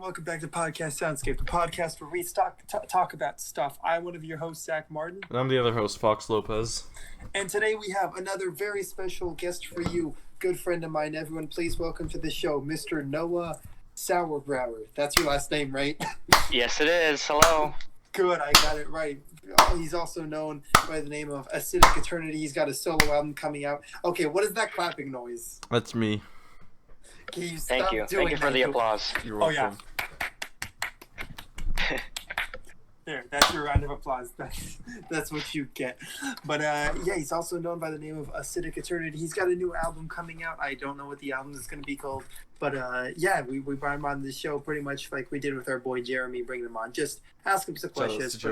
welcome back to Podcast Soundscape, the podcast where we talk about stuff. I'm one of your hosts, Zach Martin. And I'm the other host, Fox Lopez. And today we have another very special guest for you, good friend of mine. Everyone, please welcome to the show, Mr. Noah Sauerbrower. That's your last name, right? Yes, it is. Hello. Good, I got it right. He's also known by the name of Acidic Eternity. He's got a solo album coming out. Okay, what is that clapping noise? That's me. Can you stop Thank you. doing Thank you for that? the applause. You're welcome. There, that's your round of applause. That's what you get. But yeah, he's also known by the name of Acidic Eternity. He's got a new album coming out. I don't know what the album is going to be called. But yeah, we brought him on the show pretty much like we did with our boy Jeremy, bring him on. Just ask him some questions.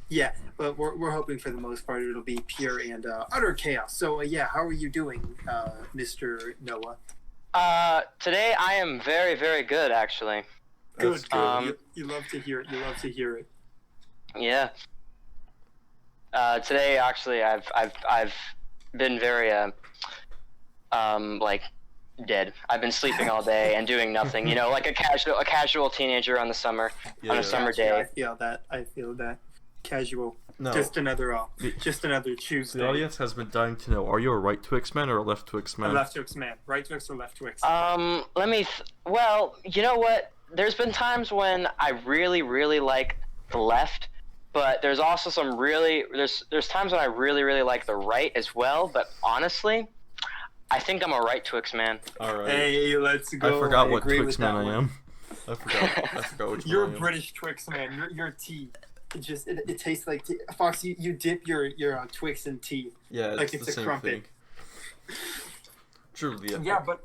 Yeah, but we're hoping for the most part it'll be pure and utter chaos. So yeah, how are you doing, Mr. Noah? Today I am very, very good, actually. Good. You love to hear it. You love to hear it. Yeah. Today, actually, I've been very, like, dead. I've been sleeping all day and doing nothing. You know, like a casual teenager on a summer day. I feel that. Casual. No. Just another Tuesday. The audience has been dying to know, are you a right Twix man or a left Twix man? A left Twix man. Right Twix or left Twix? Well, you know what? There's been times when I really, really like the left, but there's also there's times when I really, really like the right as well, but honestly, I think I'm a right Twix man. Alright. Hey, let's go. I forgot what Twix man I am. I forgot which You're one a British Twix man. You're tea. It tastes like tea. Fox, you dip your Twix in tea. Yeah, like it's a the same crumpet. thing. Truly epic. Yeah, but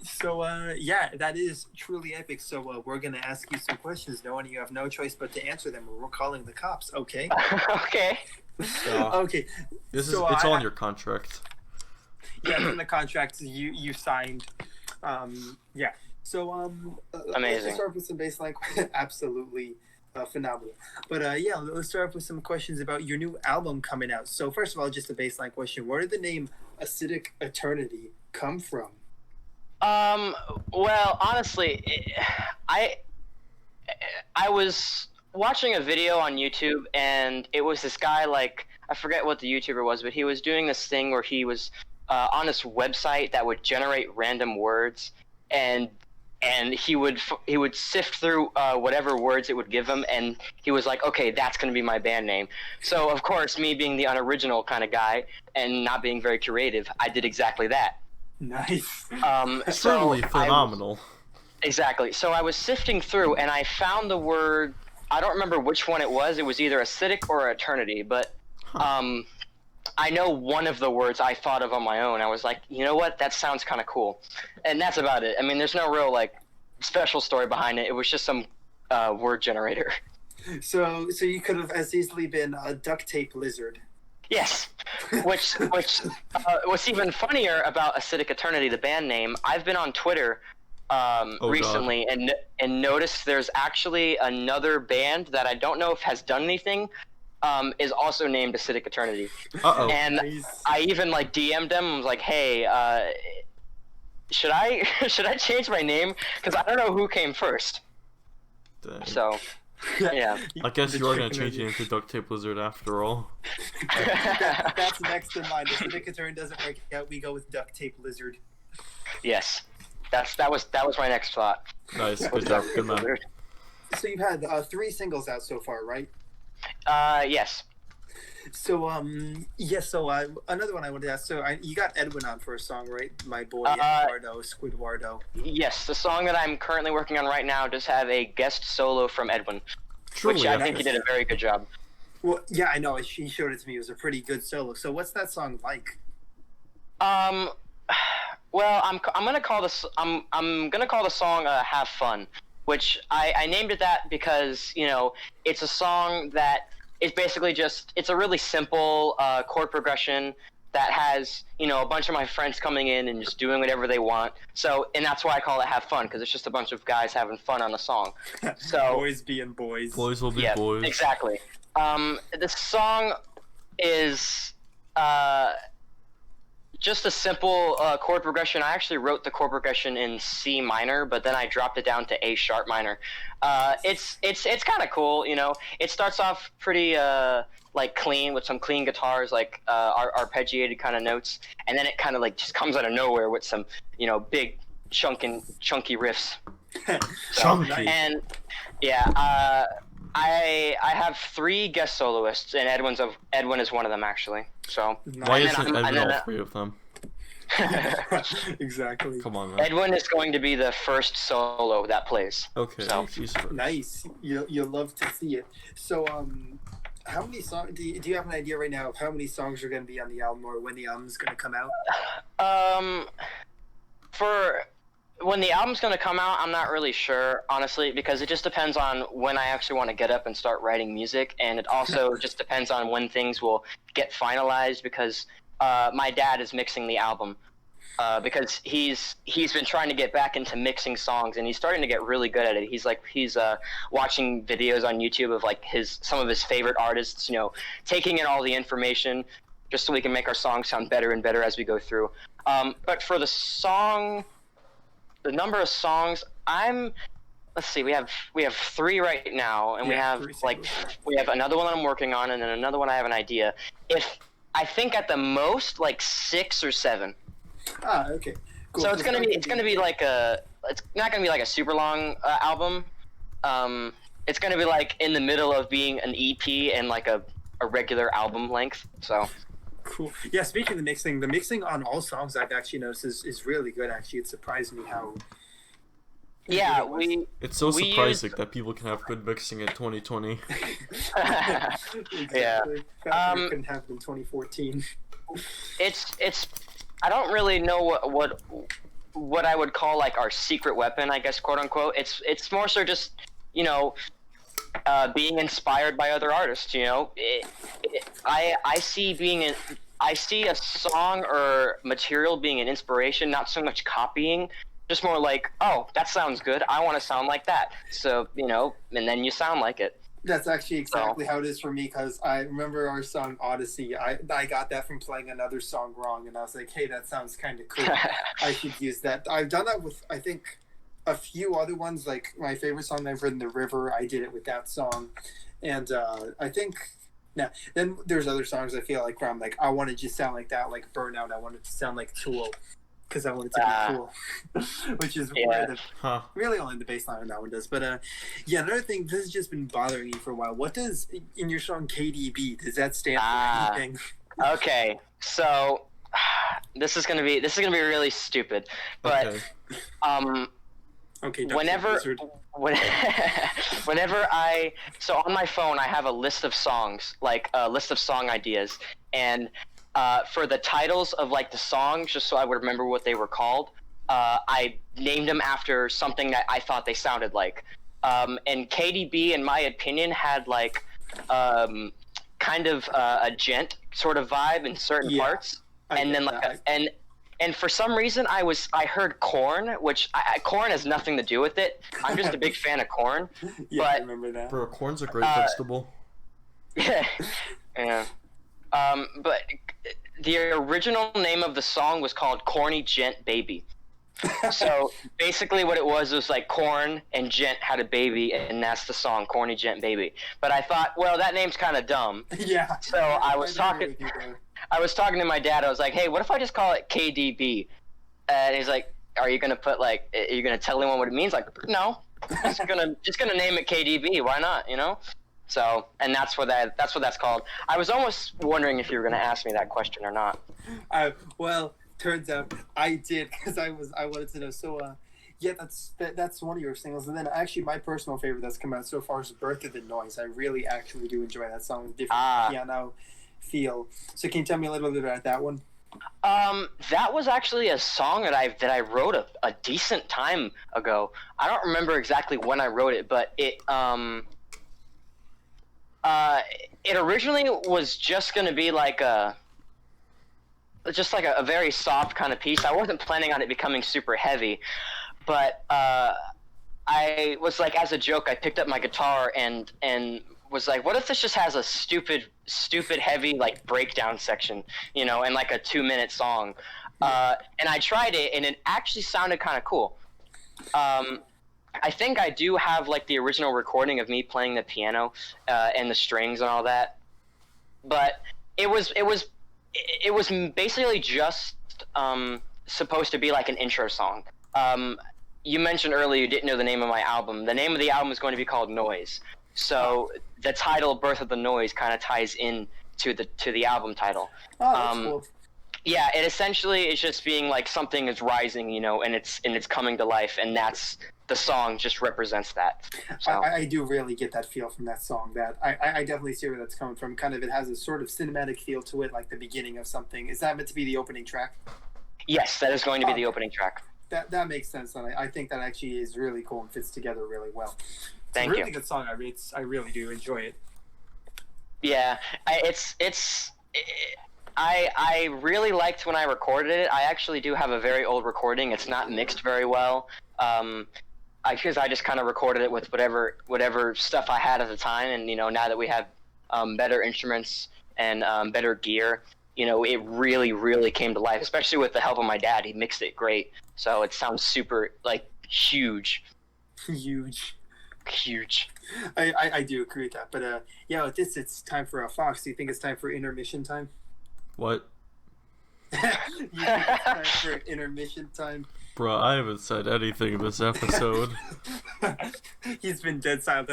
so yeah, that is truly epic. So we're gonna ask you some questions, Noah, and you have no choice but to answer them, or we're calling the cops. Okay? Okay. Okay. It's all in your contract. Yeah, in the contract you signed. Yeah. So amazing. Let's start with some baseline. Absolutely. Phenomenal. But yeah, let's start off with some questions about your new album coming out. So first of all, just a baseline question: where did the name Acidic Eternity come from? Well, honestly, I was watching a video on YouTube, and it was this guy, like, I forget what the YouTuber was, but he was doing this thing where he was on this website that would generate random words, and he would sift through whatever words it would give him, and he was like, okay, that's going to be my band name. So, of course, me being the unoriginal kind of guy and not being very creative, I did exactly that. Nice. It's truly phenomenal. Exactly. So I was sifting through, and I found the word, I don't remember which one it was. It was either acidic or eternity, but I know one of the words I thought of on my own. I was like, you know what? That sounds kind of cool. And that's about it. I mean, there's no real, like, special story behind it. It was just some word generator. So you could have as easily been a duct tape lizard. Yes. Which what's even funnier about Acidic Eternity, the band name, I've been on Twitter recently and noticed there's actually another band that I don't know if has done anything, is also named Acidic Eternity. Uh-oh. And Nice. I even like DM'd them and was like, hey, should I change my name? Because I don't know who came first. Dang. So, yeah. I guess you are going to chicken change it into Duct Tape Lizard after all. That's next in line. If Acidic Eternity doesn't work out, we go with duct tape lizard. Yes. That was my next thought. Nice, good job, good man. So you've had 3 singles out so far, right? Yes. So another one I wanted to ask. So you got Edwin on for a song, right? My boy Eduardo Squidwardo. Yes, the song that I'm currently working on right now does have a guest solo from Edwin, which I think he did a very good job. Well, yeah, I know. He showed it to me. It was a pretty good solo. So what's that song like? Well, I'm gonna call the song "Have Fun," which I named it that because, you know, it's a song that is basically it's a really simple chord progression that has, you know, a bunch of my friends coming in and just doing whatever they want. So, and that's why I call it "Have Fun," because it's just a bunch of guys having fun on the song. So Boys being boys. Boys will be yeah, boys. exactly. The song is just a simple chord progression. I actually wrote the chord progression in C minor, but then I dropped it down to A sharp minor. It's kind of cool, you know. It starts off pretty like clean with some clean guitars, like arpeggiated kind of notes, and then it kind of like just comes out of nowhere with some, you know, big chunky riffs. Chunky. And yeah, I have 3 guest soloists, and Edwin is one of them actually. So Why and then isn't I'm- and Edwin then, all 3 of them? Exactly. Come on, man. Edwin is going to be the first solo that plays. Okay, So- he's first. Nice. You'll love to see it. So how many songs do you have an idea right now of how many songs are going to be on the album, or when the album's going to come out? For when the album's going to come out, I'm not really sure, honestly, because it just depends on when I actually want to get up and start writing music, and it also just depends on when things will get finalized, because my dad is mixing the album. Because he's been trying to get back into mixing songs, and he's starting to get really good at it. He's watching videos on YouTube of like some of his favorite artists, you know, taking in all the information just so we can make our songs sound better and better as we go through. But for the number of songs, let's see, we have 3 right now, and Yeah, we have another one that I'm working on, and then another one I have an idea. I think at the most like 6 or 7. Ah, okay. Cool. So it's gonna be like it's not gonna be like a super long album. It's gonna be like in the middle of being an EP and like a regular album length. So Cool. Yeah, speaking of the mixing on all songs I've actually noticed is really good. Actually, it surprised me how. yeah, It's so we surprising that people can have good mixing in 2020. Exactly. Yeah. It couldn't happen in 2014. it's I don't really know what I would call like our secret weapon, I guess, quote unquote. It's more so just, you know, being inspired by other artists. You know, I see a song or material being an inspiration, not so much copying, just more like, oh, that sounds good, I want to sound like that. So, you know, and then you sound like it. That's actually exactly how it is for me, because I remember our song Odyssey. I got that from playing another song wrong, and I was like, hey, that sounds kind of cool. I should use that. I've done that with, I think, a few other ones. Like my favorite song I've written, The River, I did it with that song. And I think, then there's other songs I feel like where I'm like, I want to just sound like that, like Burnout. I want it to sound like Tool, because I want it to be cool. Which is where really only the bass line on that one does. But yeah, another thing, this has just been bothering me for a while. What does, in your song KDB, does that stand for anything? Okay, so this is gonna be really stupid, but Okay. Okay, whenever so on my phone I have a list of songs, like a list of song ideas, and for the titles of like the songs, just so I would remember what they were called, I named them after something that I thought they sounded like. And KDB, in my opinion, had like kind of a gent sort of vibe in certain parts, and then like and for some reason I heard Korn, which Korn has nothing to do with it. I'm just a big fan of Korn. Yeah, but, I remember that. Bro, corn's a great vegetable. Yeah. But the original name of the song was called Corny Gent Baby. So basically what it was like Korn and Gent had a baby, and that's the song, Corny Gent Baby. But I thought, well, that name's kind of dumb. Yeah. So I was talking to my dad. I was like, hey, what if I just call it KDB? And he's like, are you gonna tell anyone what it means? Like, no, just gonna name it KDB. Why not? You know. So, and that's what that's called. I was almost wondering if you were gonna ask me that question or not. Well, turns out I did, because I wanted to know. So, yeah, that's one of your singles, and then actually my personal favorite that's come out so far is "Birth of the Noise." I really actually do enjoy that song with different piano feel. So, can you tell me a little bit about that one? That was actually a song that I wrote a decent time ago. I don't remember exactly when I wrote it, but it originally was just gonna be like a very soft kind of piece. I wasn't planning on it becoming super heavy, but I was like, as a joke, I picked up my guitar and was like, what if this just has a stupid stupid heavy like breakdown section, you know, and like a 2-minute song. And I tried it, and it actually sounded kind of cool. I think I do have like the original recording of me playing the piano and the strings and all that, but it was basically just supposed to be like an intro song. You mentioned earlier you didn't know the name of my album. The name of the album is going to be called Noise. So the title "Birth of the Noise" kind of ties in to the album title. Oh, that's cool. Yeah, it essentially is just being like something is rising, you know, and it's coming to life, and that's the song just represents that. So I do really get that feel from that song. That I definitely see where that's coming from. Kind of, it has a sort of cinematic feel to it, like the beginning of something. Is that meant to be the opening track? yes, that is going to be the opening track. That makes sense, and I think that actually is really cool and fits together really well. It's Thank a really you. good song. I really do enjoy it. Yeah, I really liked when I recorded it. I actually do have a very old recording. It's not mixed very well. Because I just kind of recorded it with whatever stuff I had at the time, and you know, now that we have better instruments and better gear, you know, it really came to life. Especially with the help of my dad, he mixed it great, so it sounds super like huge. Huge. I I do agree with that. But yeah, with this, it's time for Fox. Do you think it's time for intermission time? What? You think it's time for intermission time? Bro, I haven't said anything this episode. He's been dead silent.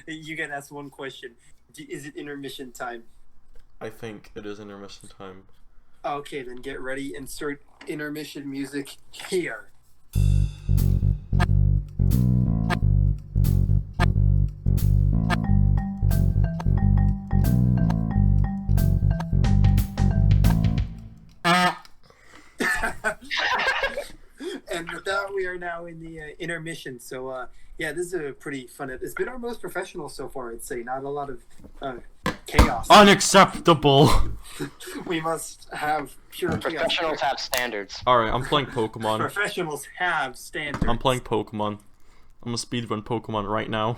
You get asked one question. Is it intermission time? I think it is intermission time. Okay, then get ready. Insert intermission music here. And with that, we are now in the intermission. So, yeah, this is a pretty fun. It's been our most professional so far, I'd say. Not a lot of chaos. Unacceptable! We must have pure chaos. Professionals have standards. Alright, I'm playing Pokemon. Professionals have standards. I'm playing Pokemon. I'm gonna speedrun Pokemon right now.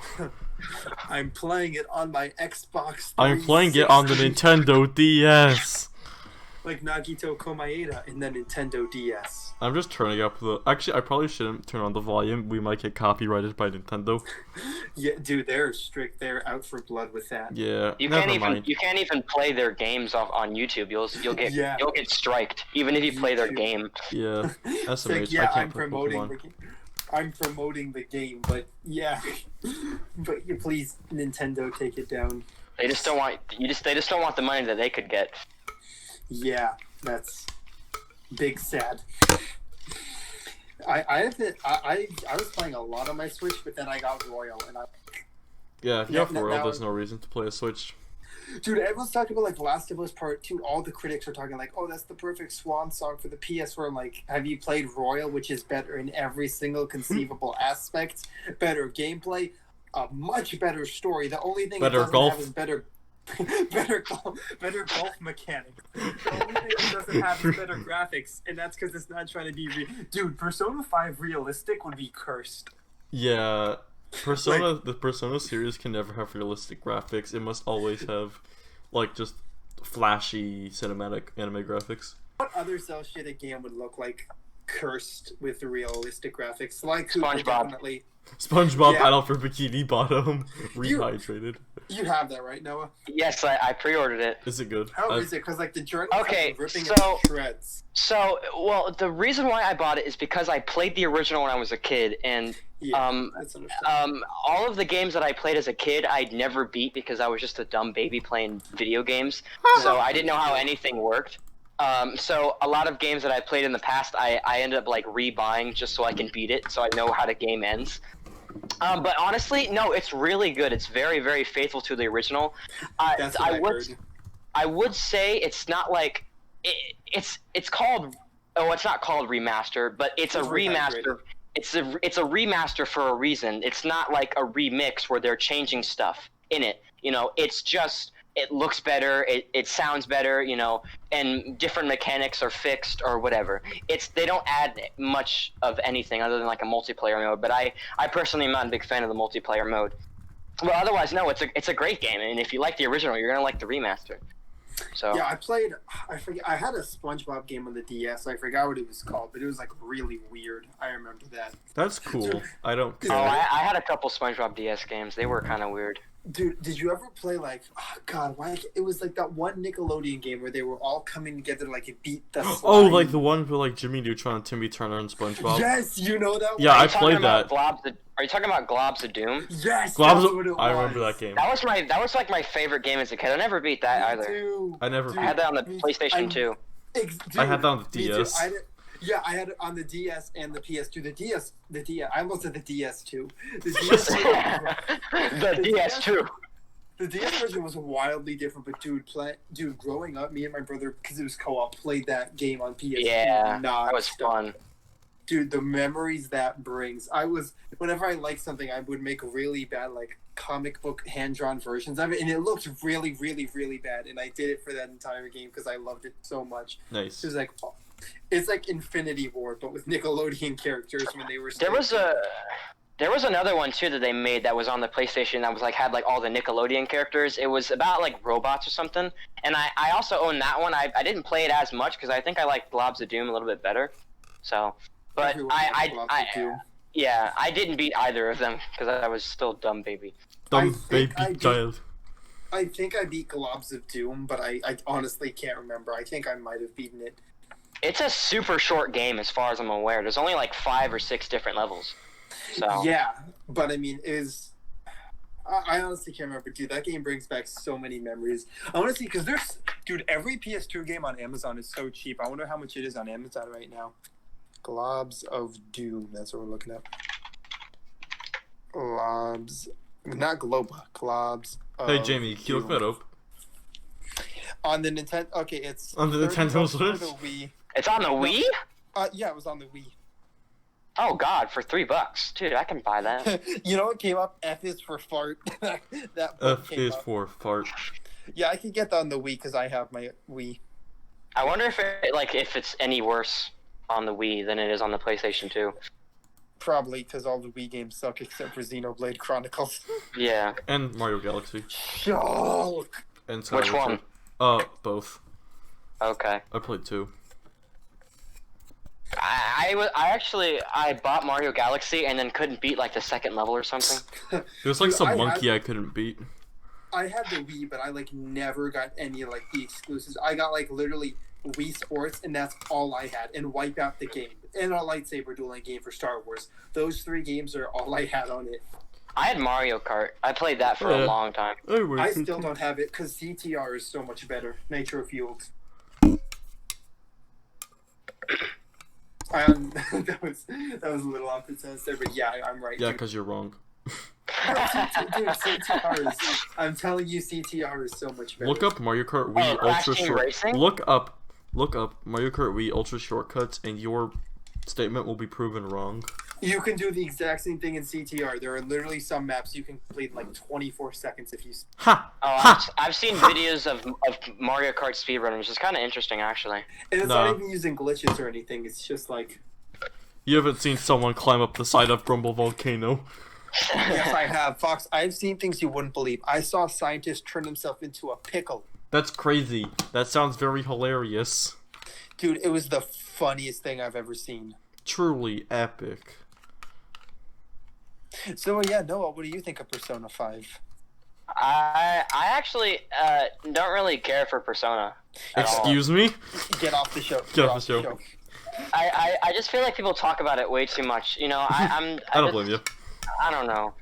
I'm playing it on my Xbox 360. I'm playing it on the Nintendo DS. Like Nagito Komaeda in the Nintendo DS. I'm just turning up the... Actually, I probably shouldn't turn on the volume. We might get copyrighted by Nintendo. Yeah, dude, they're strict. They're out for blood with that. Yeah, You never can't mind. even play their games on YouTube. You'll get Yeah. you'll get striked even if you play their YouTube. game. Yeah, It's SMH, like, yeah, I can't I'm play promoting Pokemon. the game. I'm promoting the game, but yeah, but you please, Nintendo, take it down. They just don't want they just don't want the money that they could get. Yeah, that's big sad. I was playing a lot on my Switch, but then I got Royal, and Yeah, if you Yeah, have Royal, now- there's no reason to play a Switch. dude, everyone's talking about like Last of Us Part 2. All the critics are talking like, oh, that's the perfect swan song for the PS4. I'm like, have you played Royal, which is better in every single conceivable aspect? Better gameplay, a much better story. The only thing Better it doesn't golf. have is better golf mechanics. The only thing it doesn't have is better graphics, and that's because it's not trying to be dude, Persona 5 realistic would be cursed. Yeah, the Persona series can never have realistic graphics. It must always have, like, just flashy cinematic anime graphics. What other cell shaded game would look like cursed with realistic graphics? Like Cooper, SpongeBob. definitely. SpongeBob Yeah. Battle for Bikini Bottom, rehydrated. You have that right, Noah? Yes, I pre-ordered it. Is it good? How I- is it? Because like the journal Okay, ripping so- it to shreds. So, well, the reason why I bought it is because I played the original when I was a kid, and Yeah, that's understandable. all of the games that I played as a kid, I'd never beat because I was just a dumb baby playing video games. So I didn't know how anything worked. So a lot of games that I played in the past, I ended up like rebuying just so I can beat it, so I know how the game ends. But honestly, no, it's really good. It's very, very faithful to the original. That's what I would say it's not like it's called. Oh, it's not called remaster, but it's a It's remaster. rehydrated. It's a remaster for a reason. It's not like a remix where they're changing stuff in it. You know, it's just it looks better, it sounds better, you know, and different mechanics are fixed or whatever. They don't add much of anything other than like a multiplayer mode. But I personally am not a big fan of the multiplayer mode. Well, otherwise, no. It's a great game, and if you like the original, you're gonna like the remaster. So Yeah, I forget. I had a SpongeBob game on the DS. I forgot what it was called, but it was like really weird. I remember that. That's cool. I don't Oh, care. I had a couple SpongeBob DS games. They were kind of weird. Dude, did you ever play like? Oh God, why? It was like that one Nickelodeon game where they were all coming together to like beat the. Oh, slime. like the one with like Jimmy Neutron, Timmy Turner, and SpongeBob. Yes, you know that. Yeah, one? I played that. Are you talking about Globs of Doom? Yes, Globs. that's what it was. I remember that game. That was like my favorite game as a kid. I never beat that either. Too. I never. I had that on the PlayStation 2. Dude, I had that on the me too. DS. Yeah, I had it on the DS and the PS2. The DS. I almost said the DS2. The DS2. The DS2. The DS version was wildly different, but dude, growing up, me and my brother, because it was co-op, played that game on PS2. Yeah, that was fun. Dude, the memories that brings. Whenever I liked something, I would make really bad, like, comic book hand-drawn versions of it, and it looked really, really, really bad, and I did it for that entire game because I loved it so much. Nice. It was like, it's like Infinity War, but with Nickelodeon characters when they were. There was another one too that they made that was on the PlayStation that was like had like all the Nickelodeon characters. It was about like robots or something. And I also own that one. I didn't play it as much because I think I like Globs of Doom a little bit better. So, but yeah, I didn't beat either of them because I was still a dumb baby. Dumb baby child. I think I beat Globs of Doom, but I honestly can't remember. I think I might have beaten it. It's a super short game as far as I'm aware. There's only like 5 or 6 different levels. So. Yeah, but I mean, I honestly can't remember, dude. That game brings back so many memories. Honestly, because every PS2 game on Amazon is so cheap. I wonder how much it is on Amazon right now. Globs of Doom. That's what we're looking at. Globs, not Globa. Globs. Hey Jamie, can you look that up? On the Nintendo. Okay, it's on the Nintendo Switch. Switch. It's on the Wii. Yeah, it was on the Wii. Oh God, for $3, dude, I can buy that. You know what came up? F is for fart. That F is for fart. Yeah, I can get that on the Wii because I have my Wii. I wonder if it's any worse on the Wii than it is on the PlayStation 2. Probably because all the Wii games suck except for Xenoblade Chronicles. Yeah. And Mario Galaxy. Shulk. And which one? Both. Okay. I played 2. I bought Mario Galaxy and then couldn't beat like the second level or something. There's like some monkey I couldn't beat. I had the Wii, but I like never got any like the exclusives. I got like literally Wii Sports, and that's all I had. And Wipeout the game, and a lightsaber dueling game for Star Wars. Those 3 games are all I had on it. I had Mario Kart. I played that for a long time. I still don't have it because CTR is so much better. Nitro fueled. That was a little off the sense there, but yeah, I'm right. Yeah, because you're wrong. Dude, CTR is. I'm telling you, CTR is so much better. Look up Mario Kart Wii Ultra Short. Racing? Look up Mario Kart Wii Ultra Shortcuts, and your statement will be proven wrong. You can do the exact same thing in CTR. There are literally some maps you can complete in like 24 seconds if you. Ha! I've seen videos of Mario Kart speedrun, which is kind of interesting actually. And it's not even using glitches or anything. It's just like. You haven't seen someone climb up the side of Grumble Volcano. Yes, I have, Fox. I've seen things you wouldn't believe. I saw a scientist turn himself into a pickle. That's crazy. That sounds very hilarious. Dude, it was the funniest thing I've ever seen. Truly epic. So yeah, Noah, what do you think of Persona 5? I actually don't really care for Persona. Excuse me? Get off the show. Get off the show. I just feel like people talk about it way too much. You know, I don't blame you. I don't know.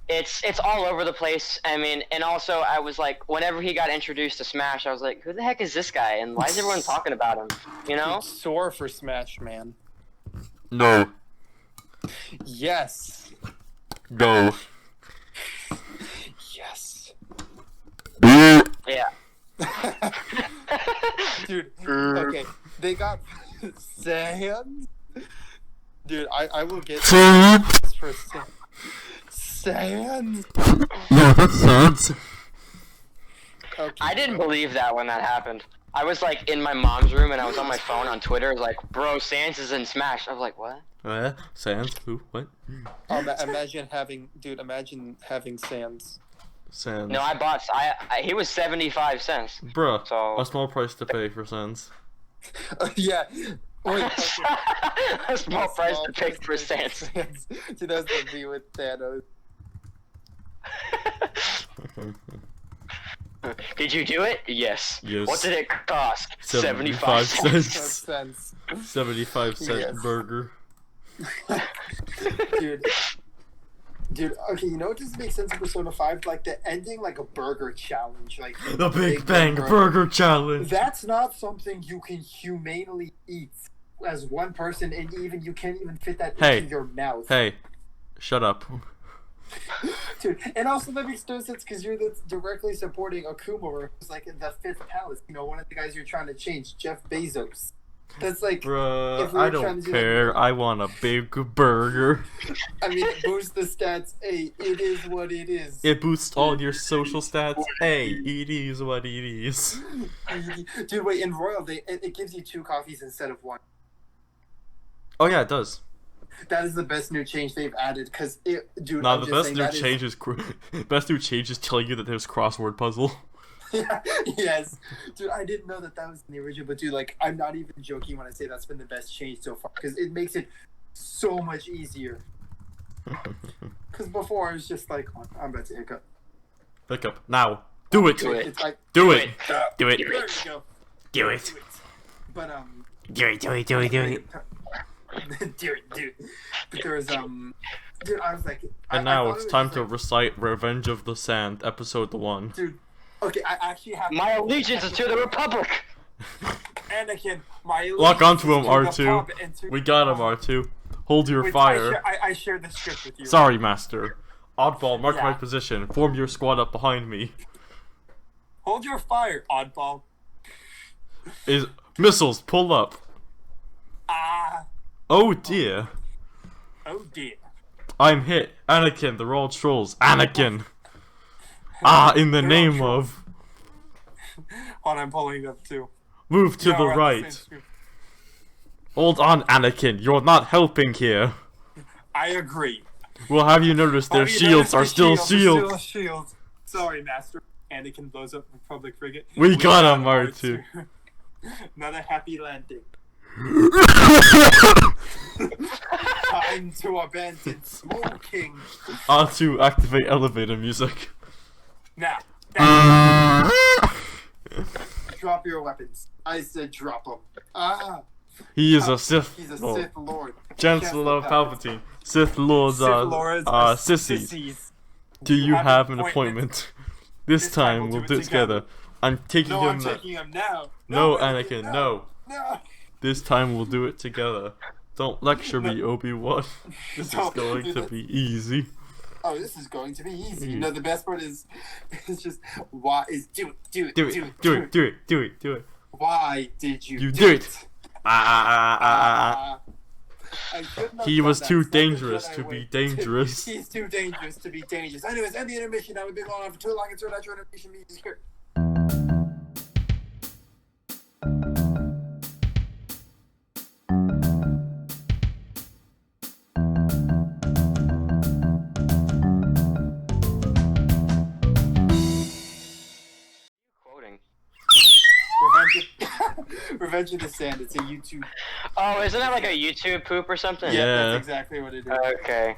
It's all over the place. I mean, and also I was like, whenever he got introduced to Smash, I was like, who the heck is this guy? And why is everyone talking about him? You know? Sore for Smash, man. No. Yes. No. Yes. Yeah. Dude, okay. They got Sans. Dude, I will get this for Sans. No, that's Sans. Okay. I didn't believe that when that happened. I was like in my mom's room and I was on my phone on Twitter, like, bro, Sans is in Smash. I was like, what? Sans? Who? What? Imagine having Sans. Sans. No, I bought. He was 75 cents. Bruh, So a small price to pay for Sans. Yeah. Wait, okay. a small price to pay for Sans. cents. Dude, that's the me with Thanos. Did you do it? Yes. Yes. What did it cost? 75 cents. cents. Sense. 75-cent Yes. burger. Dude. Dude, okay, you know what just makes sense in Persona 5? Like the ending, like a burger challenge. Like The Big Bang Burger Challenge. That's not something you can humanely eat as one person, and even you can't even fit that Hey. into your mouth. Hey, shut up. Dude, and also that makes no sense because you're directly supporting Akuma, who's like in the fifth palace. You know, one of the guys you're trying to change, Jeff Bezos. That's like, Bruh, if we were I trying don't to do care. that- I want a big burger. I mean, boost the stats. Hey, it is what it is. It boosts all your social stats. Hey, it is what it is. Dude, wait, in Royal, it gives you 2 coffees instead of 1. Oh yeah, it does. That is the best new change they've added, because dude, Nah, I'm the just best saying new that is- change is best new change is telling you that there's crossword puzzle. Yeah, yes. Dude, I didn't know that was in the original, but dude, like, I'm not even joking when I say that's been the best change so far, because it makes it so much easier. Because before, I was just like, oh, I'm about to hiccup. Hiccup. Now. Do it. Do it. It's like, Do it. Do it. there we go. Do it. But, Do it. Do it. Do it. Do it. dude. But there was, dude, I was like... And now it's time to recite Revenge of the Sand, episode 1. Dude, okay, I actually have... My allegiance is to the Republic. Anakin, my Lock onto him, allegiance is to the R2. pub and to- We got him, R2. Hold your Wait, fire. I shared the script with you. Sorry, Master. Oddball, mark my Yeah. position. Form your squad up behind me. Hold your fire, oddball. Is missiles, pull up. Ah, Oh dear. oh dear. I'm hit. Anakin, the Royal Trolls. Anakin. Ah, in the They're all name trolls. of. Hold on, I'm pulling it up too. Move to Yeah, the we're on right. same script. Hold on, Anakin. You're not helping here. I agree. We'll have you notice their Oh, you shields noticed are the still shields shields. shields. Sorry, Master. Anakin blows up Republic frigate. We got him, R2. Another happy landing. Time to abandon smoking. R2, activate elevator music. Now, drop your weapons. I said drop them. Ah, He is a Sith. he's a Oh. Sith Lord. Chancellor Palpatine. Sith Lords Sith are Lords are sissies. sissies. Do you have an appointment? This This time time we'll we'll do do it it together. I'm taking No, him. I'm taking him now. No, Anakin, no. No. This time we'll do it together. Don't lecture me, Obi-Wan. This is Don't going do to that. be easy. Oh, this is going to be easy. Mhm. No, the best part is, it's just why is do it. Do it, do it, do it, do it. Why did you? You do do it. I shouldn't have He done was that. too Such a dangerous Jedi to be way. dangerous. He's too dangerous to be dangerous. Anyways, end the intermission. Now we've been going on for too long. It's our natural intermission music here. Quoting. Revenge of the Sand. It's a YouTube. Oh, isn't that like a YouTube poop or something? Yeah. That's exactly what it is. Okay.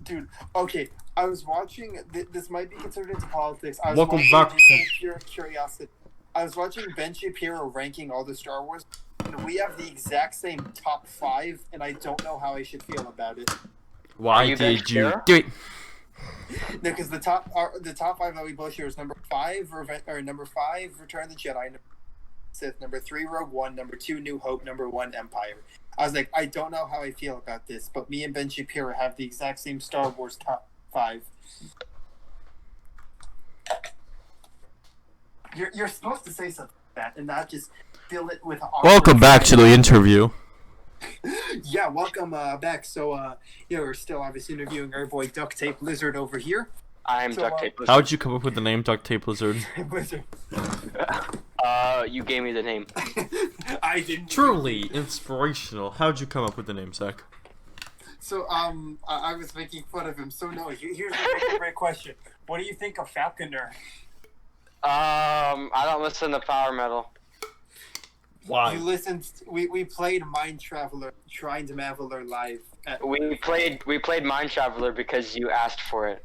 Dude, okay. I was watching. This might be considered into politics. I was Welcome watching, back. just out of pure curiosity. I was watching Ben Shapiro ranking all the Star Wars, and we have the exact same top 5, and I don't know how I should feel about it. Why you Ben did you Shapiro? do it? No, because the top 5 that we both share is number 5, number 5, Return of the Jedi, number Sith, number 3, Rogue One, number 2, New Hope, number 1, Empire. I was like, I don't know how I feel about this, but me and Ben Shapiro have the exact same Star Wars top 5. You're supposed to say something like that and not just fill it with Welcome back to the interview. Yeah, welcome back. So we're still obviously interviewing our boy Duct Tape Lizard over here. I'm So, duct tape. How'd you come up with the name Duct Tape Lizard? Lizard. You gave me the name. I didn't. Truly inspirational. How'd you come up with the name, Zach? So I was making fun of him. So no, here's a great question. What do you think of Falconer? I don't listen to power metal. Why? You listened. We played Mind Traveler, Trying to Traveler live. We played Mind Traveler because you asked for it.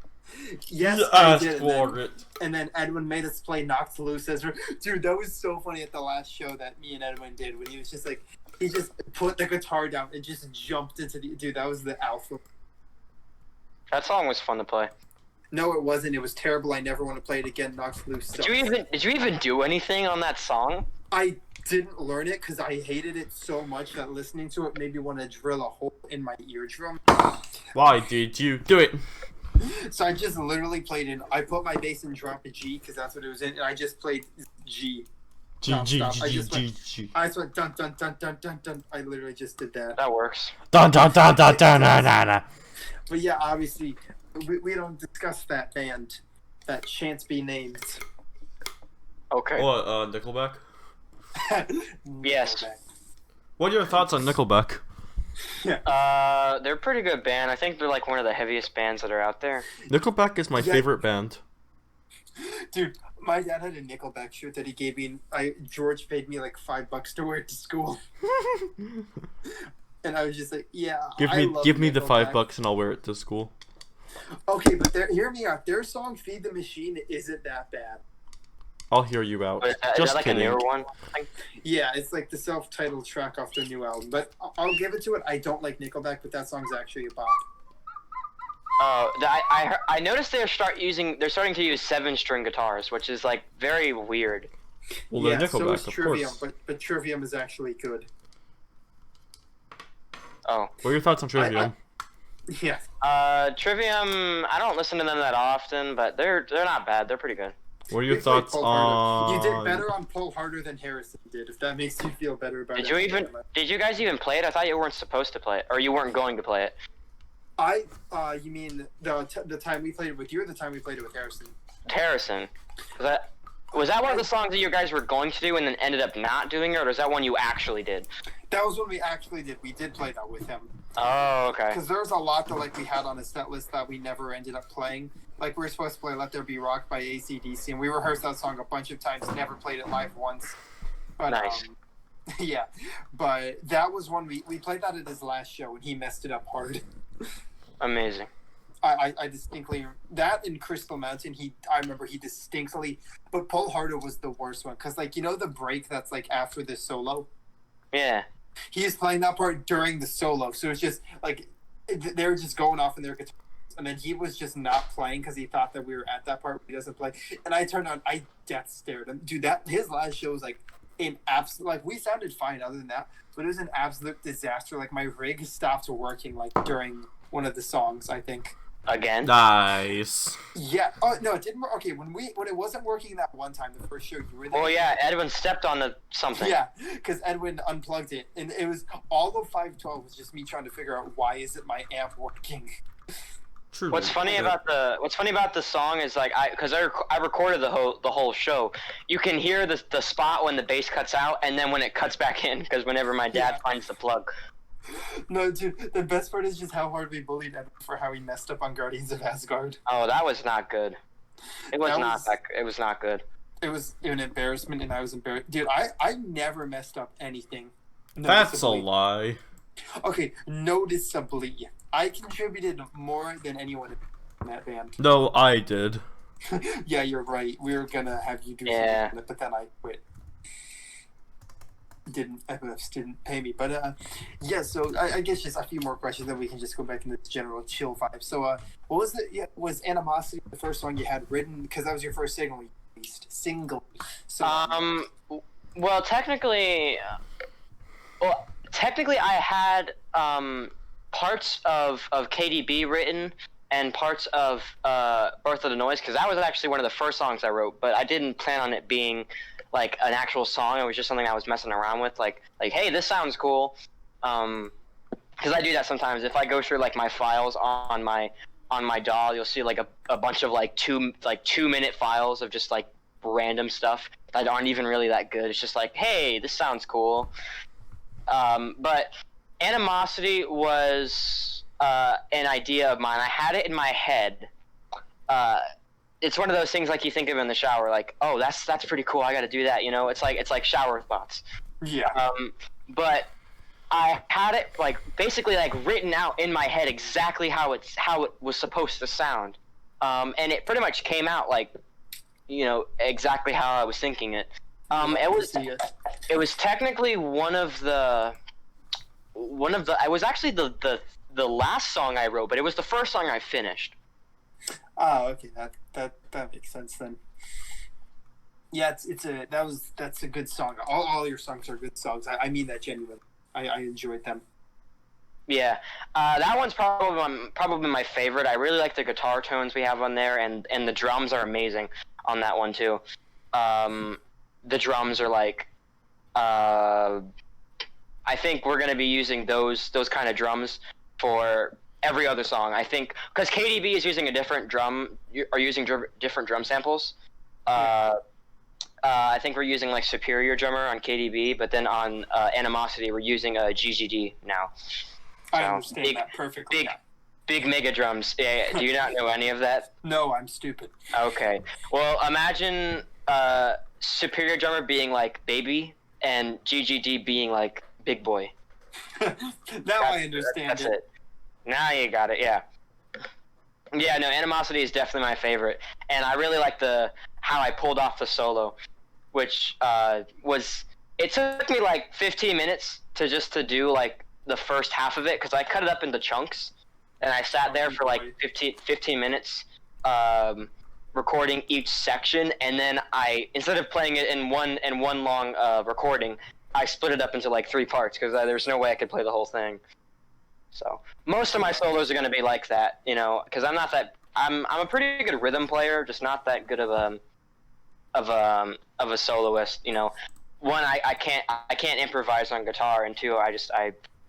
Yes, You I asked did. for it. And then Edwin made us play Knocked Loose as dude. That was so funny at the last show that me and Edwin did when he was just like he just put the guitar down and just jumped into the dude. That was the alpha. That song was fun to play. No, it wasn't. It was terrible. I never want to play it again. Knocked Loose. Did you even do anything on that song? I didn't learn it because I hated it so much that listening to it made me want to drill a hole in my eardrum. Why did you do it? So I just literally played in. I put my bass in drop a G because that's what it was in, and I just played G. G. I just went G. I just went dun dun dun dun dun dun. I literally just did that. That works. Dun dun dun dun dun dun dun. But yeah, obviously, we don't discuss that band that shan't be named. Okay. What? Nickelback. Yes. What are your thoughts on Nickelback? They're a pretty good band. I think they're like one of the heaviest bands that are out there. Nickelback is my favorite band. Dude, my dad had a Nickelback shirt that he gave me. George paid me like $5 to wear it to school, and I was just like, "Yeah." Give me the Nickelback. $5 and I'll wear it to school. Okay, but hear me out. Their song "Feed the Machine" isn't that bad. I'll hear you out. Is Just that like kidding. a newer one? I think? Yeah, it's like the self-titled track off their new album. But I'll give it to it. I don't like Nickelback, but that song's actually a bop. Oh, I noticed they're starting to use 7-string guitars, which is like very weird. Well, they're Yeah, so Nickelback, is of Trivium, course. but Trivium is actually good. Oh. What are your thoughts on Trivium? Yeah. Trivium. I don't listen to them that often, but they're not bad. They're pretty good. What are your It's like thoughts Pull on? Harder. You did better on Pull Harder than Harrison did, if that makes you feel better about it. Did you guys even play it? I thought you weren't supposed to play it, or you weren't going to play it. You mean the time we played it with you or the time we played it with Harrison? Harrison. Was that one of the songs that you guys were going to do and then ended up not doing it, or is that one you actually did? That was when we actually did. We did play that with him. Oh, okay. Because there's a lot that like we had on a set list that we never ended up playing. Like we were supposed to play "Let There Be Rock" by AC/DC, and we rehearsed that song a bunch of times. Never played it live once. But, Nice. Yeah, but that was one we played that at his last show, and he messed it up hard. Amazing. I distinctly that in Crystal Mountain. I remember he distinctly, but Pull Harder was the worst one because like the break that's like after the solo. Yeah. He's playing that part during the solo, so it's just like they're just going off in their guitar, and then he was just not playing because he thought that we were at that part where he doesn't play. And I turned on, I death stared him, dude. That his last show was like an absolute, like we sounded fine other than that, but it was an absolute disaster. Like my rig stopped working like during one of the songs, I think. Again? Nice. Yeah. Oh no, it didn't work. Okay, when it wasn't working that one time, the first show you were there. Oh yeah, Edwin stepped on something. Yeah, because Edwin unplugged it, and it was all of 512 was just me trying to figure out why isn't my amp working. True. What's funny about the song is like because I recorded the whole show. You can hear the spot when the bass cuts out, and then when it cuts back in, because whenever my dad finds the plug. No, dude, the best part is just how hard we bullied Edwin for how he messed up on Guardians of Asgard. Oh, that was not good. It was not good. It was an embarrassment, and I was embarrassed. Dude, I never messed up anything. That's a noticeably. lie. Okay, noticeably. I contributed more than anyone in that band. No, I did. Yeah, you're right. We were gonna have you do Yeah. something, but then I quit. FFs didn't pay me, but yeah. So I guess just a few more questions, then we can just go back into the general chill vibe. So what was it? Yeah, was Animosity the first song you had written? Because that was your first single you released. Single. So Well, technically, I had parts of KDB written and parts of Birth of the Noise, because that was actually one of the first songs I wrote, but I didn't plan on it being like an actual song. It was just something I was messing around with, like hey, this sounds cool. Because I do that sometimes. If I go through like my files on my DAW, you'll see like a bunch of like 2-minute files of just like random stuff that aren't even really that good. It's just like, hey, this sounds cool. But Animosity was an idea of mine. I had it in my head. It's one of those things like you think of in the shower, like, oh, that's pretty cool. I got to do that. You know, it's like shower thoughts. Yeah. But I had it like basically like written out in my head exactly how it was supposed to sound, and it pretty much came out like, you know, exactly how I was thinking it. It was technically one of the. It was actually the last song I wrote, but it was the first song I finished. Oh, okay, that makes sense then. Yeah, that's a good song. All your songs are good songs. I mean that genuinely. I enjoyed them. Yeah, that one's probably my favorite. I really like the guitar tones we have on there, and the drums are amazing on that one too. The drums are like, I think we're gonna be using those kind of drums for every other song. I think because KDB is using a different drum, are using different drum samples. I think we're using like Superior Drummer on KDB, but then on Animosity we're using a GGD now. So, I understand that perfectly. Big mega drums. Yeah, do you not know any of that? No, I'm stupid. Okay. Well, imagine Superior Drummer being like baby and GGD being like big boy. I understand that's it. Now you got it, yeah. Yeah, no, Animosity is definitely my favorite. And I really like how I pulled off the solo, which it took me like 15 minutes to do like the first half of it, because I cut it up into chunks, and I sat there for like 15 minutes recording each section, and then instead of playing it in one long recording, I split it up into like 3 parts, because there's no way I could play the whole thing. So most of my solos are going to be like that, you know, because I'm a pretty good rhythm player, just not that good of a soloist, you know. One, I can't improvise on guitar, and two, I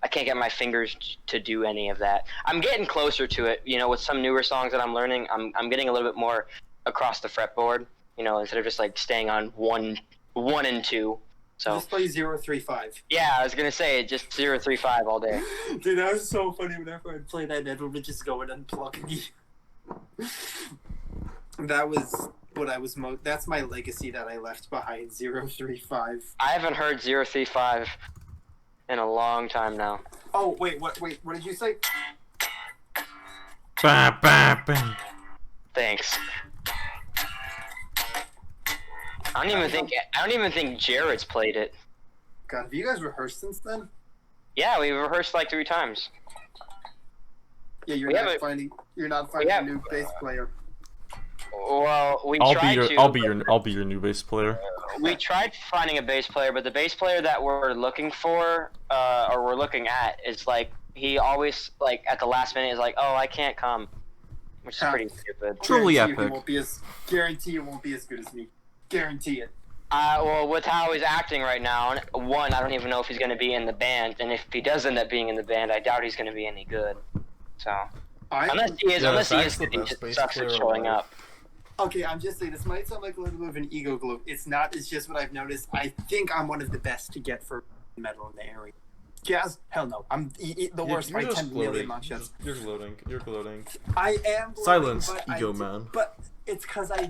can't get my fingers to do any of that. I'm getting closer to it, you know, with some newer songs that I'm learning. I'm getting a little bit more across the fretboard, you know, instead of just like staying on one and 2. So just play 0-3-5. Yeah, I was gonna say just 0-3-5 all day. Dude, that was so funny whenever I'd play that, and everyone would just go and unplug me. That was what I was that's my legacy that I left behind, 0-3-5. I haven't heard 0-3-5 in a long time now. Oh, wait, what did you say? Bah, bah, bah. Thanks. I don't even think Jared's played it. God, have you guys rehearsed since then? Yeah, we rehearsed like 3 times. Yeah, you're not finding a new bass player. Well, I'll be your new bass player. We tried finding a bass player, but the bass player that we're looking for, or we're looking at, is like he always like at the last minute is like, oh, I can't come, which is pretty stupid. Truly epic. Guarantee it won't be as good as me. Guarantee it. Well, with how he's acting right now, one, I don't even know if he's going to be in the band, and if he does end up being in the band, I doubt he's going to be any good. So, unless he is, he just sucks at showing up. Okay, I'm just saying, this might sound like a little bit of an ego glow. It's not, it's just what I've noticed. I think I'm one of the best to get for metal in the area. Jazz? Hell no. I'm the worst by 10 million shots. You're gloating. I am gloating, Silence, ego man. But it's because I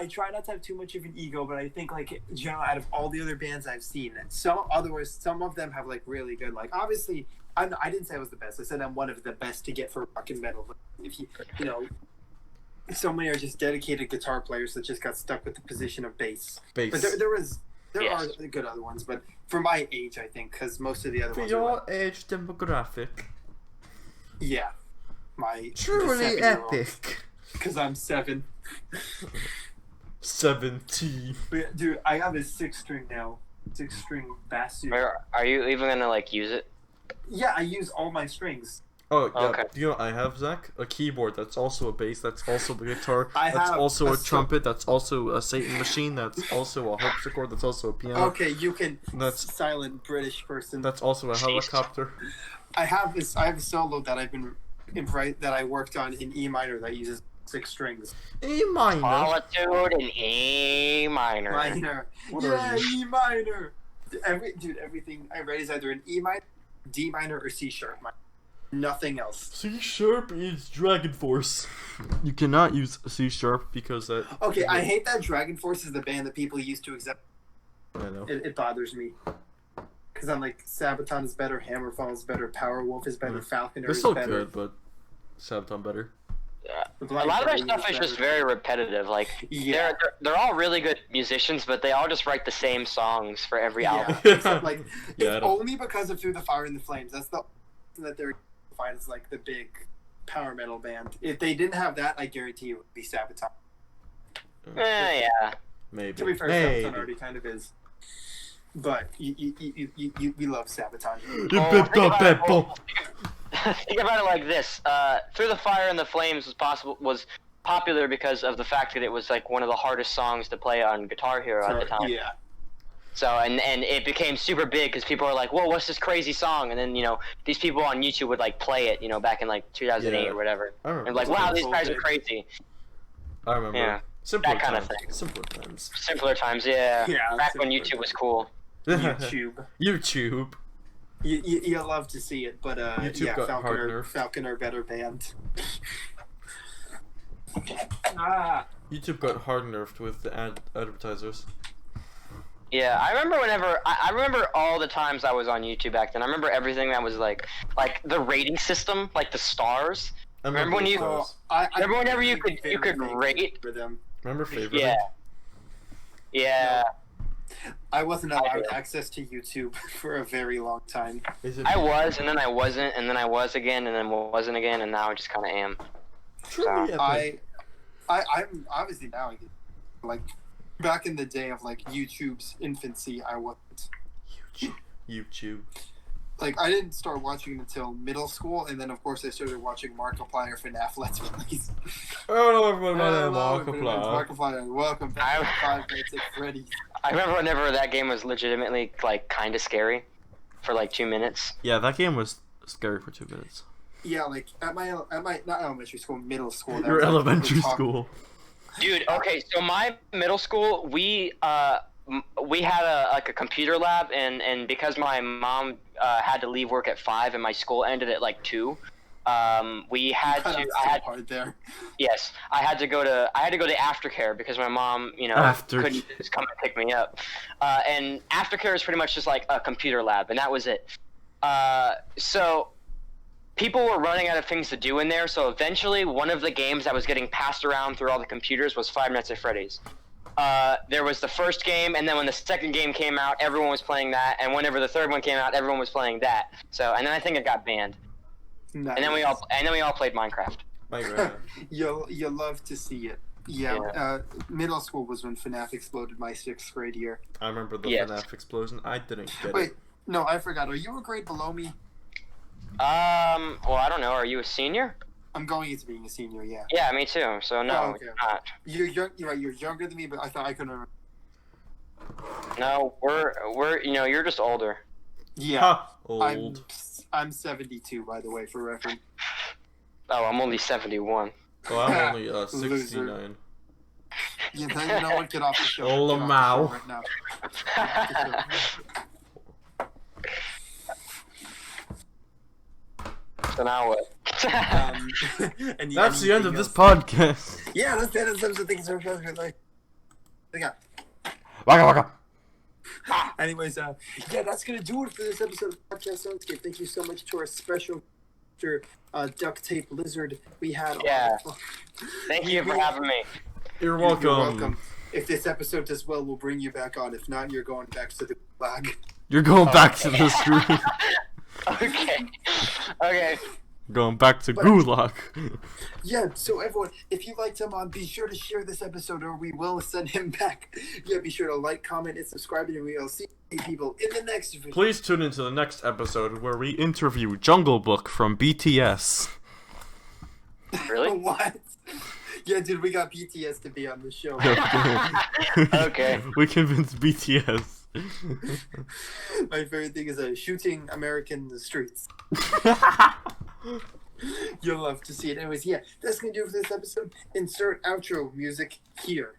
try not to have too much of an ego, but I think, like, in general, out of all the other bands I've seen, some of them have, like, really good, like, obviously, I didn't say I was the best. I said I'm one of the best to get for rock and metal. But if you know, so many are just dedicated guitar players that just got stuck with the position of bass. But there are good other ones, but for my age, I think, because most of the other ones are your age demographic. Yeah. My truly epic. Because I'm 7. 17. But, dude, I have a 6-string now. 6-string bass. Are you even gonna like use it? Yeah, I use all my strings. Oh, yeah. Okay. You know what I have, Zach? A keyboard that's also a bass, that's also a guitar, that's also a trumpet, that's also a Satan machine, that's also a harpsichord, that's also a piano. Okay, you can. That's silent British person. That's also a helicopter. I have a solo that I worked on in E minor that uses 6 strings. E minor. Solitude in E minor. E minor. Everything I read is either an E minor, D minor, or C sharp minor. Nothing else. C sharp is Dragon Force. You cannot use C sharp because that. Okay, I hate that Dragon Force is the band that people used to accept. I know. It bothers me. Because I'm like, Sabaton is better, Hammerfall is better, Powerwolf is better, Falconer They're is still better. good, but Sabaton better. Yeah. A lot of their stuff is just very repetitive. Like they're all really good musicians, but they all just write the same songs for every album. Except, like, Yeah, it's only because of Through the Fire and the Flames. That's the that they're defined as like the big power metal band. If they didn't have that, I guarantee it would be Sabaton. Yeah. Maybe. To be fair, Maybe. Sabaton already kind of is. But we love Sabaton. Think about it like this: "Through the Fire and the Flames" was popular because of the fact that it was like one of the hardest songs to play on Guitar Hero at the time. Yeah. So and it became super big because people were like, "Whoa, what's this crazy song?" And then these people on YouTube would like play it, back in like 2008 or whatever, I remember. and like, "Wow, these guys are crazy." I remember. Yeah. Simpler That kind times. of thing. Simpler times. Simpler times, yeah. Yeah, Back when simpler YouTube was cool. YouTube. YouTube. You love to see it, but YouTube yeah, got hard nerfed. Falconer better band. YouTube got hard nerfed with the advertisers. Yeah, I remember I remember all the times I was on YouTube back then. I remember everything that was like the rating system, like the stars. I Remember when you- those. Remember whenever you could very rate? for them. Remember favorite? Yeah. Yeah. I wasn't allowed access to YouTube for a very long time. Is it I was, and then I wasn't, and then I was again, and then wasn't again, and now I just kind of am. truly epic? I'm obviously now like back in the day of like YouTube's infancy, I wasn't. YouTube. Like, I didn't start watching it until middle school, and then of course I started watching Markiplier FNAF Let's Plays. Hello everyone, my name is Hello, everyone, Markiplier. it's Markiplier. Welcome back to 5 Nights at Freddy's. I remember whenever that game was legitimately like kind of scary, for like 2 minutes. Yeah, that game was scary for 2 minutes. Yeah, like at my not elementary school, middle school. that Your was, like, elementary the talk- school. Dude, okay, so my middle school, we had a computer lab, and because my mom had to leave work at 5 and my school ended at like 2, we had Cut to. out I so had hard there. yes, I had to go to aftercare because my mom, couldn't just come and pick me up. And aftercare is pretty much just like a computer lab, and that was it. So people were running out of things to do in there, so eventually one of the games that was getting passed around through all the computers was Five Nights at Freddy's. There was the first game, and then when the second game came out, everyone was playing that, and whenever the third one came out, everyone was playing that. So, and then I think it got banned. Nice. And then we all played Minecraft. Minecraft. You'll love to see it. Yeah. Middle school was when FNAF exploded my 6th grade year. I remember the Yes. FNAF explosion. I didn't get Wait, it. no, I forgot. Are you a grade below me? Well, I don't know. Are you a senior? I'm going into being a senior. Yeah. Yeah, me too. So no, Oh, okay. you're not. You're young. You're right. You're younger than me, but I thought I couldn't. No, we're you're just older. Yeah. Ha! Old. I'm 72, by the way, for reference. Oh, I'm only 71. Oh, I'm only Loser. 69. You know what? Get off the show. Oh, Get off the Lamau. show right now. So now what? That's the end of this podcast. Yeah, that's the end of this episode. Thank you so much for like. Yeah. Waka waka. Anyways, yeah, that's gonna do it for this episode of Podcast Soundscape. Thank you so much to our special Duct Tape Lizard. We had. Yeah. Thank you for having me. You're welcome. You're welcome. If this episode does well, we'll bring you back on. If not, you're going back to the flag. You're going back to the street. Okay. Okay. Going back to Gulag. Yeah, so everyone, if you liked him on, be sure to share this episode or we will send him back. Yeah, be sure to like, comment, and subscribe, and we will see people in the next video. Please tune into the next episode where we interview Jungle Book from BTS. Really? What? Yeah, dude, we got BTS to be on the show. Okay. We convinced BTS. My favorite thing is shooting American in the streets. You'll love to see it. Anyways, yeah, that's going to do it for this episode. Insert outro music here.